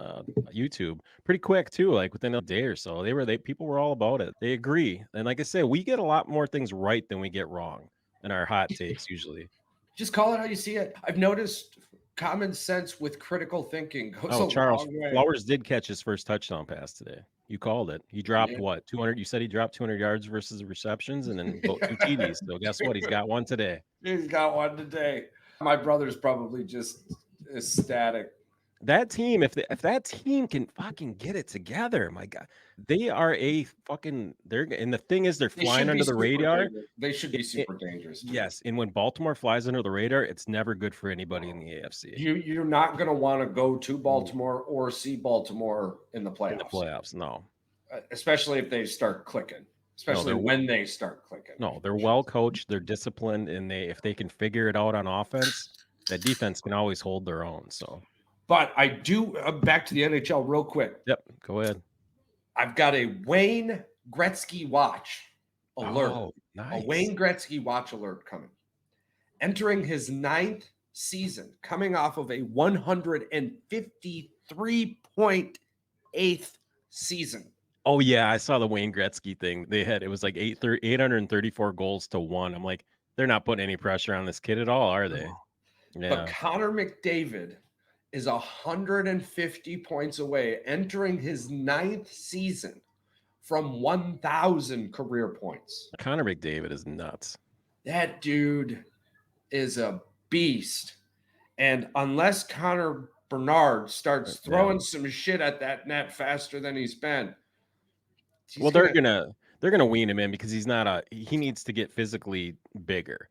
YouTube pretty quick too, like within a day or so. People were all about it. They agree. And like I said, we get a lot more things right than we get wrong in our hot takes usually. Just call it how you see it. I've noticed common sense with critical thinking goes a Charles long way. Flowers did catch his first touchdown pass today. You called it. He dropped what? 200. You said he dropped 200 yards versus the receptions and then 2 TDs. So guess what? He's got one today. He's got one today. My brother's probably just ecstatic. That team, if that team can fucking get it together, my God, they are a fucking. And the thing is, they're flying under the radar. They should be super dangerous. Yes, and when Baltimore flies under the radar, it's never good for anybody in the AFC. You're not going to want to go to Baltimore or see Baltimore in the playoffs. In the playoffs, no. Especially if they start clicking. Especially when they start clicking. No, they're well coached, they're disciplined, and if they can figure it out on offense, that defense can always hold their own. So, but I do back to the NHL real quick. Yep, go ahead. I've got a Wayne Gretzky watch alert. Oh, nice. A Wayne Gretzky watch alert coming. Entering his 9th season, coming off of a 153.8th season. Oh yeah, I saw the Wayne Gretzky thing. It was like 834 goals to 1. I'm like, they're not putting any pressure on this kid at all, are they? Yeah. But Connor McDavid is 150 points away, entering his 9th season from 1,000 career points. Connor McDavid is nuts. That dude is a beast. And unless Connor Bernard starts throwing some shit at that net faster than he's been, they're gonna wean him in because he needs to get physically bigger.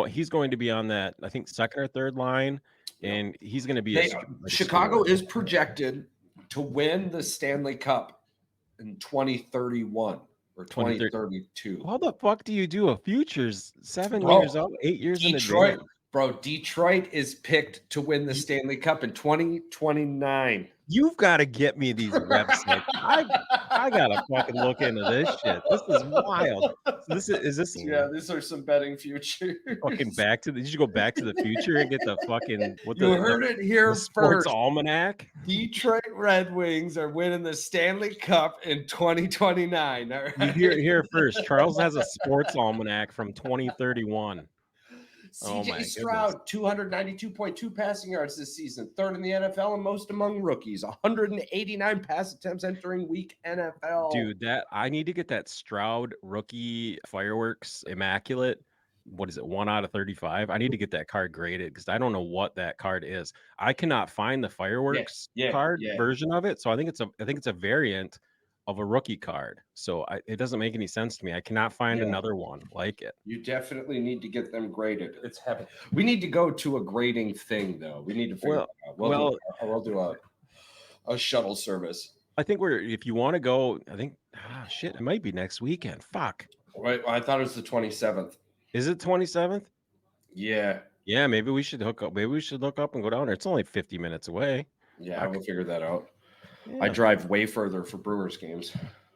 He's going to be on that, I think, second or third line, and he's going to be. Chicago is projected to win the Stanley Cup in 2031 or 2032. How the fuck do you do a futures 7 years out, 8 years in advance? Bro, Detroit is picked to win the Stanley Cup in 2029. You've got to get me these websites. I gotta fucking look into this shit. This is wild. So these are some betting futures. Fucking did you go back to the future and get the fucking heard it here first. Sports Almanac? Detroit Red Wings are winning the Stanley Cup in 2029. All right? You hear it here first. Charles has a Sports Almanac from 2031. CJ Stroud, 292.2 passing yards this season, 3rd in the NFL and most among rookies. 189 pass attempts entering week NFL. Dude, I need to get that Stroud rookie fireworks immaculate. What is it? 1 out of 35. I need to get that card graded because I don't know what that card is. I cannot find the fireworks card version of it, so I think it's a variant of a rookie card. So it doesn't make any sense to me. I cannot find another one like it. You definitely need to get them graded. It's heavy. We need to go to a grading thing, though. We need to figure it out. We'll do a shuttle service. I think if you want to go, I think, it might be next weekend. Fuck. Right. I thought it was the 27th. Is it 27th? Yeah. Yeah, maybe we should hook up. Maybe we should look up and go down there. It's only 50 minutes away. Yeah, we'll figure that out. Yeah. I drive way further for Brewers games.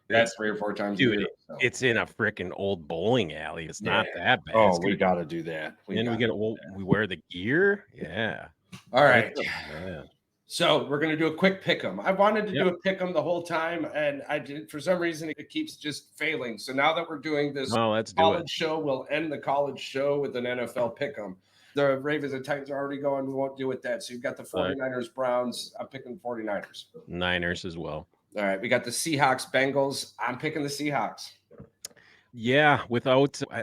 That's 3 or 4 times a year. So. It's in a freaking old bowling alley. It's not that bad. Oh, we got to do that. We wear the gear. Yeah. All right. Yeah. So we're going to do a quick pick 'em. I wanted to do a pick 'em the whole time, and I did. For some reason, it keeps just failing. So now that we're doing this college show, we'll end the college show with an NFL pick 'em. The Ravens and Titans are already going. We won't do it that. So you've got the 49ers, Browns. I'm picking 49ers. Niners as well. All right. We got the Seahawks, Bengals. I'm picking the Seahawks. Yeah,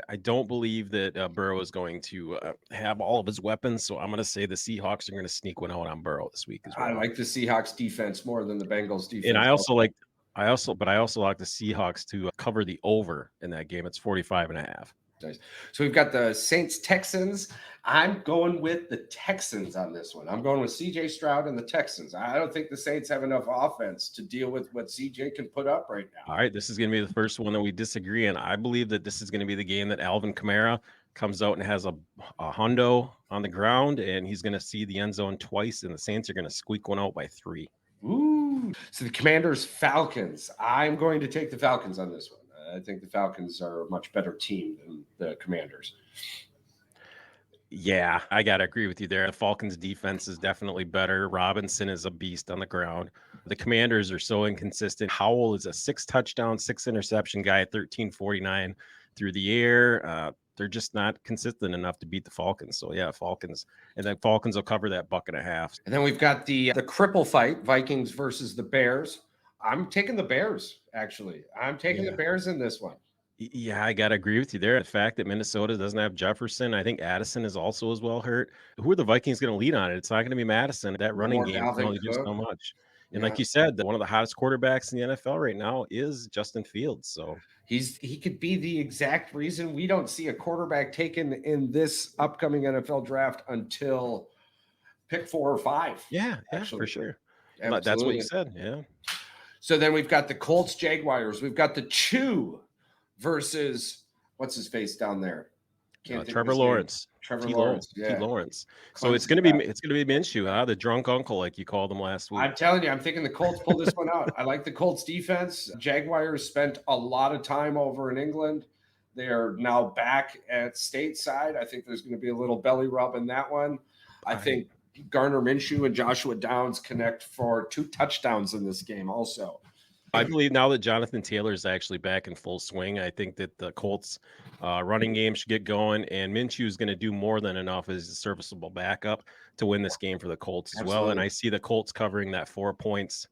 I don't believe that Burrow is going to have all of his weapons. So I'm going to say the Seahawks are going to sneak one out on Burrow this week as well. I like the Seahawks defense more than the Bengals defense. And I also like the Seahawks to cover the over in that game. It's 45.5. So we've got the Saints Texans. I'm going with the Texans on this one. I'm going with CJ Stroud and the Texans. I don't think the Saints have enough offense to deal with what CJ can put up right now. All right, this is going to be the first one that we disagree on. I believe that this is going to be the game that Alvin Kamara comes out and has a hundo on the ground, and he's going to see the end zone twice, and the Saints are going to squeak one out by 3. Ooh. So the Commanders Falcons. I'm going to take the Falcons on this one. I think the Falcons are a much better team than the Commanders. Yeah, I got to agree with you there. The Falcons defense is definitely better. Robinson is a beast on the ground. The Commanders are so inconsistent. Howell is a 6 touchdown, 6 interception guy at 1349 through the air. They're just not consistent enough to beat the Falcons. So yeah, Falcons. And then Falcons will cover that 1.5. And then we've got the cripple fight, Vikings versus the Bears. I'm taking the Bears, actually. I'm taking the Bears in this one. Yeah, I gotta agree with you there. The fact that Minnesota doesn't have Jefferson, I think Addison is also as well hurt. Who are the Vikings going to lead on it? It's not going to be Madison. That No running more game can Dalvin only do Cook. so much. And Yeah. like you said, one of the hottest quarterbacks in the NFL right now is Justin Fields. So he could be the exact reason we don't see a quarterback taken in this upcoming NFL draft until pick 4 or 5. yeah, actually. for sure. Absolutely. That's what you said. Yeah. So then we've got the Colts Jaguars. We've got the Chew versus what's his face down there? Trevor Lawrence. Trevor T. Lawrence. T. Lawrence. So Clemson it's gonna be Minshew, huh? The drunk uncle, like you called him last week. I'm telling you, I'm thinking the Colts pull this one out. I like the Colts defense. Jaguars spent a lot of time over in England. They are now back at stateside. I think there's going to be a little belly rub in that one. I think Gardner Minshew and Joshua Downs connect for 2 touchdowns in this game also. I believe now that Jonathan Taylor is actually back in full swing, I think that the Colts running game should get going, and Minshew is going to do more than enough as a serviceable backup to win this game for the Colts as well. And I see the Colts covering that 4 points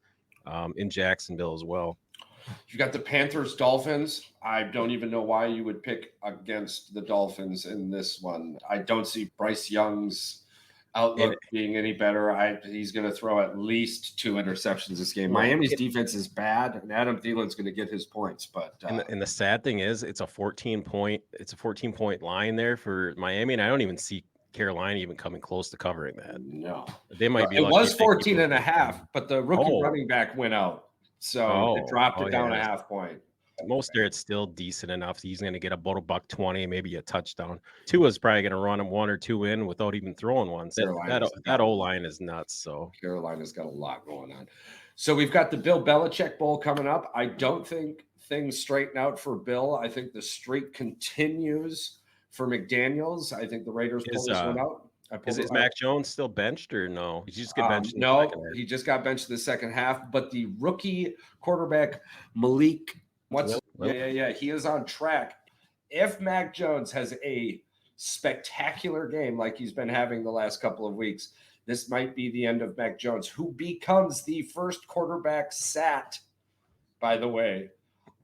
in Jacksonville as well. You got the Panthers Dolphins. I don't even know why you would pick against the Dolphins in this one. I don't see Bryce Young's outlook being any better. He's going to throw at least 2 interceptions this game. Miami's defense is bad, and Adam Thielen's going to get his points. But and the sad thing is, it's a 14-point line there for Miami, and I don't even see Carolina even coming close to covering that. No, they might be. It was 14.5, but the rookie running back went out, so it dropped it down a half point. Most there, it's still decent enough. He's going to get about $120, maybe a touchdown. Tua's probably going to run him 1 or 2 in without even throwing one. So that O-line is nuts. So Carolina's got a lot going on. So we've got the Bill Belichick Bowl coming up. I don't think things straighten out for Bill. I think the streak continues for McDaniels. I think the Raiders pull this one out. Is Mac Jones still benched or no? Did he just get benched? No, he just got benched in the second half. But the rookie quarterback Malik. He is on track. If Mac Jones has a spectacular game like he's been having the last couple of weeks, this might be the end of Mac Jones, who becomes the first quarterback sat, by the way,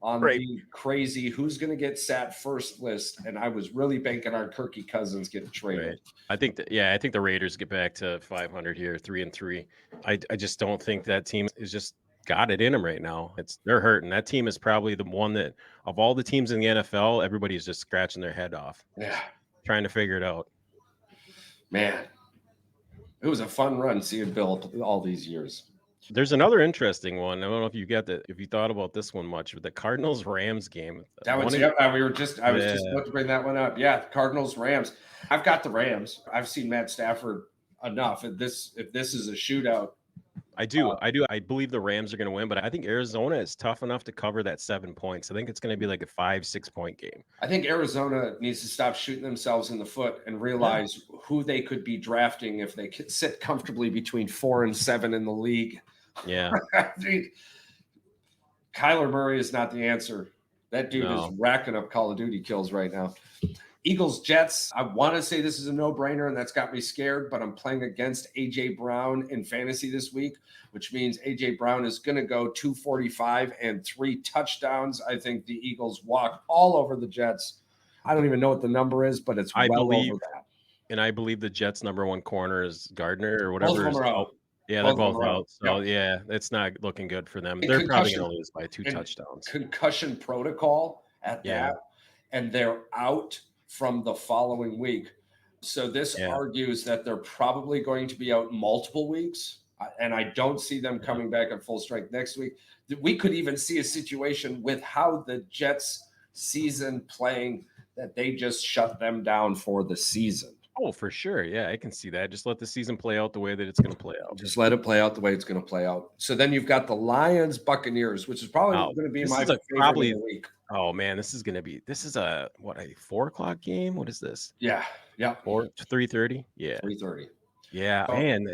on the crazy who's going to get sat first list. And I was really banking on Kirky Cousins getting traded. I think the Raiders get back to 500 here, 3-3. I just don't think that team is just got it in them right now. They're hurting. That team is probably the one that of all the teams in the NFL, everybody's just scratching their head off. Yeah. Trying to figure it out. Man, it was a fun run seeing Bill all these years. There's another interesting one. I don't know if you thought about this one much, but the Cardinals Rams game. I was just about to bring that one up. Yeah, Cardinals Rams. I've got the Rams. I've seen Matt Stafford enough. If this is a shootout, I do. I believe the Rams are going to win, but I think Arizona is tough enough to cover that 7 points. I think it's going to be like a 5-6 point game. I think Arizona needs to stop shooting themselves in the foot and realize who they could be drafting if they could sit comfortably between 4 and 7 in the league. Yeah. Kyler Murray is not the answer. That dude is racking up Call of Duty kills right now. Eagles, Jets. I want to say this is a no-brainer, and that's got me scared, but I'm playing against A.J. Brown in fantasy this week, which means A.J. Brown is going to go 245 and 3 touchdowns. I think the Eagles walk all over the Jets. I don't even know what the number is, but it's over that. And I believe the Jets' number 1 corner is Gardner or whatever. Both of them are out. Yeah, they're both out. So, it's not looking good for them. They're probably going to lose by 2 touchdowns. Concussion protocol at that, and they're out from the following week. So this argues that they're probably going to be out multiple weeks, and I don't see them coming back at full strength next week. We could even see a situation with how the Jets season playing that they just shut them down for the season. Oh, for sure. Yeah, I can see that. Just let the season play out the way that it's going to play out. Just let it play out the way it's going to play out. So then you've got the Lions Buccaneers, which is probably going to be my favorite of the week. Oh man, this is a 4:00 game. What is this? Yeah. 3:30. Yeah, 3:30. Yeah, man,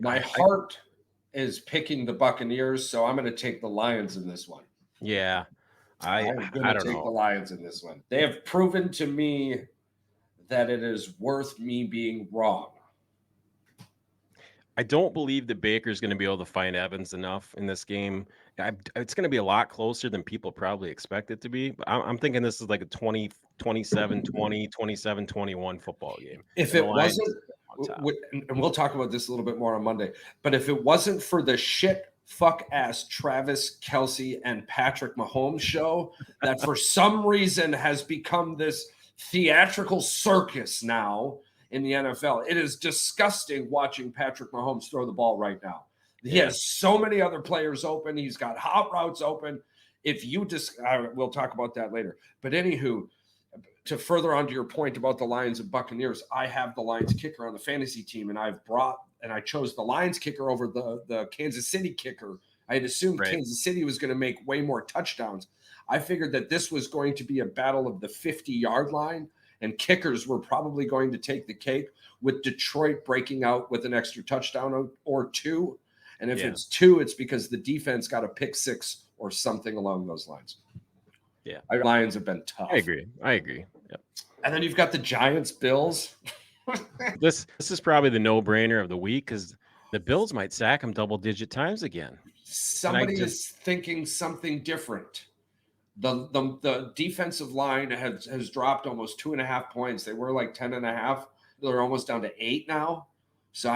my heart is picking the Buccaneers, so I'm going to take the Lions in this one. Yeah, I'm going to take the Lions in this one. They have proven to me that it is worth me being wrong. I don't believe that Baker's going to be able to find Evans enough in this game. It's going to be a lot closer than people probably expect it to be. But I'm thinking this is like a 20, 27, 20, 27, 21 football game. If it wasn't, and we'll talk about this a little bit more on Monday, but if it wasn't for the shit fuck ass Travis Kelce and Patrick Mahomes show that for some reason has become this theatrical circus now in the NFL. It is disgusting watching Patrick Mahomes throw the ball right now. He has so many other players open. He's got hot routes open. If you we'll talk about that later. But anywho, to further onto your point about the Lions and Buccaneers, I have the Lions kicker on the fantasy team, and I chose the Lions kicker over the Kansas City kicker. I had assumed Kansas City was going to make way more touchdowns. I figured that this was going to be a battle of the 50-yard line, and kickers were probably going to take the cake, with Detroit breaking out with an extra touchdown or two. And if it's two, it's because the defense got a pick six or something along those lines. Yeah. Lions have been tough. I agree. Yep. And then you've got the Giants, Bills. This is probably the no-brainer of the week because the Bills might sack them double-digit times again. Somebody is thinking something different. The defensive line has dropped almost 2.5 points. They were like 10.5. They're almost down to 8 now. So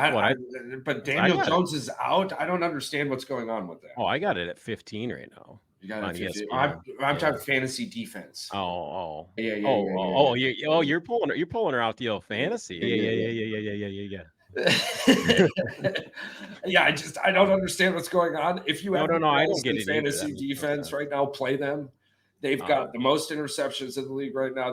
but Daniel Jones is out. I don't understand what's going on with that. Oh, I got it at 15 right now. You got it. I'm talking fantasy defense. Oh. Yeah. You're pulling her out the old fantasy. Yeah. Yeah, I don't understand what's going on. If you have I don't get fantasy defense right now, play them. They've got the most interceptions in the league right now. I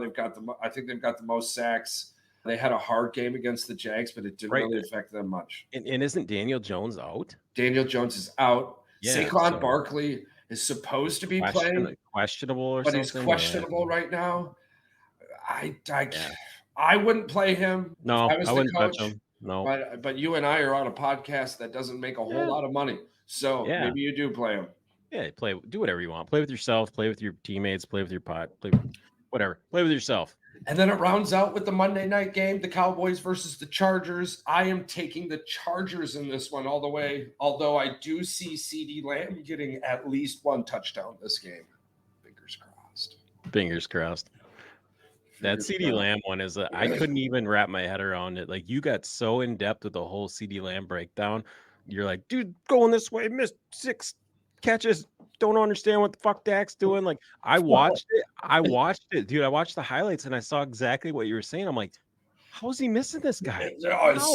think they've got the most sacks. They had a hard game against the Jags, but it didn't really affect them much. And isn't Daniel Jones out? Daniel Jones is out. Saquon Barkley is supposed to be playing. Questionable or something. But he's questionable right now. I wouldn't play him. No, I wouldn't touch him. No. But you and I are on a podcast that doesn't make a whole lot of money. So maybe you do play him. Yeah, do whatever you want. Play with yourself, play with your teammates, play with your whatever. Play with yourself. And then it rounds out with the Monday night game, the Cowboys versus the Chargers. I am taking the Chargers in this one all the way, although I do see CeeDee Lamb getting at least one touchdown this game. Fingers crossed. That CeeDee Lamb one is I couldn't even wrap my head around it. Like, you got so in depth with the whole CeeDee Lamb breakdown. You're like, dude, going this way, missed 6 catches. Don't understand what the fuck Dak's doing. Like, I watched it, dude. I watched the highlights and I saw exactly what you were saying. I'm like, how is he missing this guy? It's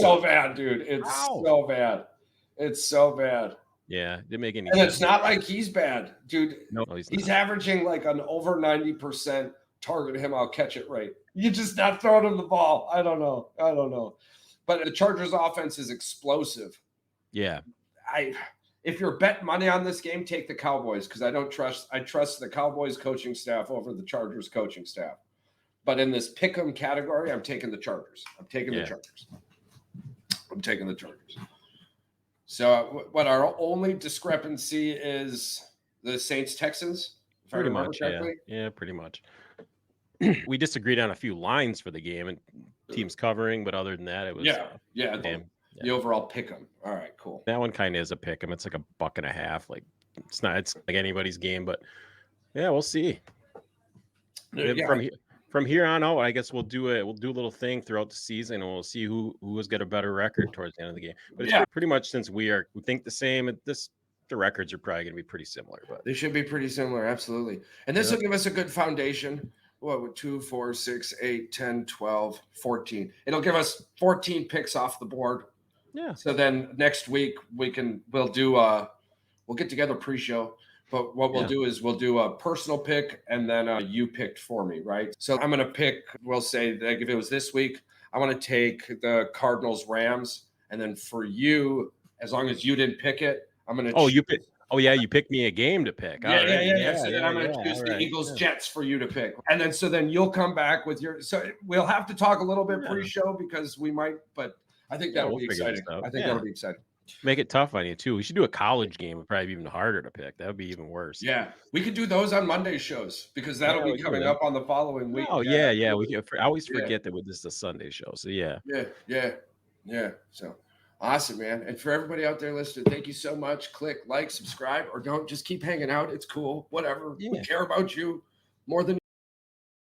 so bad, dude. So bad. It's so bad. Yeah, didn't make any sense. And it's not like he's bad, dude. No, he's averaging like an over 90% target him, I'll catch it right. You just not throwing him the ball. I don't know. But the Chargers offense is explosive. Yeah. If you're betting money on this game, take the Cowboys because I trust the Cowboys coaching staff over the Chargers coaching staff. But in this pick'em category, I'm taking the Chargers. I'm taking the Chargers. So what our only discrepancy is the Saints-Texans? Pretty much, yeah, pretty much. We disagreed on a few lines for the game and teams covering, but other than that, it was the overall pick 'em. All right, cool. That one kind of is a pick 'em. It's like $1.50. Like, it's like anybody's game, but yeah, we'll see. From here on out, I guess we'll do a little thing throughout the season, and we'll see who has got a better record towards the end of the game. But it's pretty much, since we think the same, the records are probably going to be pretty similar. But they should be pretty similar, absolutely. And this will give us a good foundation. What, 2, 4, 6, 8, 10, 12, 14. It'll give us 14 picks off the board. Yeah. So then next week we'll get together pre-show. But what we'll do is we'll do a personal pick and then you picked for me, right? So I'm going to pick, we'll say that if it was this week, I want to take the Cardinals Rams. And then for you, as long as you didn't pick it, I'm going to. You picked. Oh, yeah, you picked me a game to pick. So then I'm going to choose the Eagles Jets for you to pick. And then so then you'll come back with your. So we'll have to talk a little bit pre-show because we might, but I think that'll be exciting. That'll be exciting. Make it tough on you too. We should do a college game. It'd probably be even harder to pick. That would be even worse. Yeah, we could do those on Monday shows because that'll be coming up on the following week. Oh yeah. I always forget that this is a Sunday show. So yeah. So Awesome, man. And for everybody out there listening, thank you so much. Click like, subscribe, or don't. Just keep hanging out. It's cool. Whatever. We care about you more than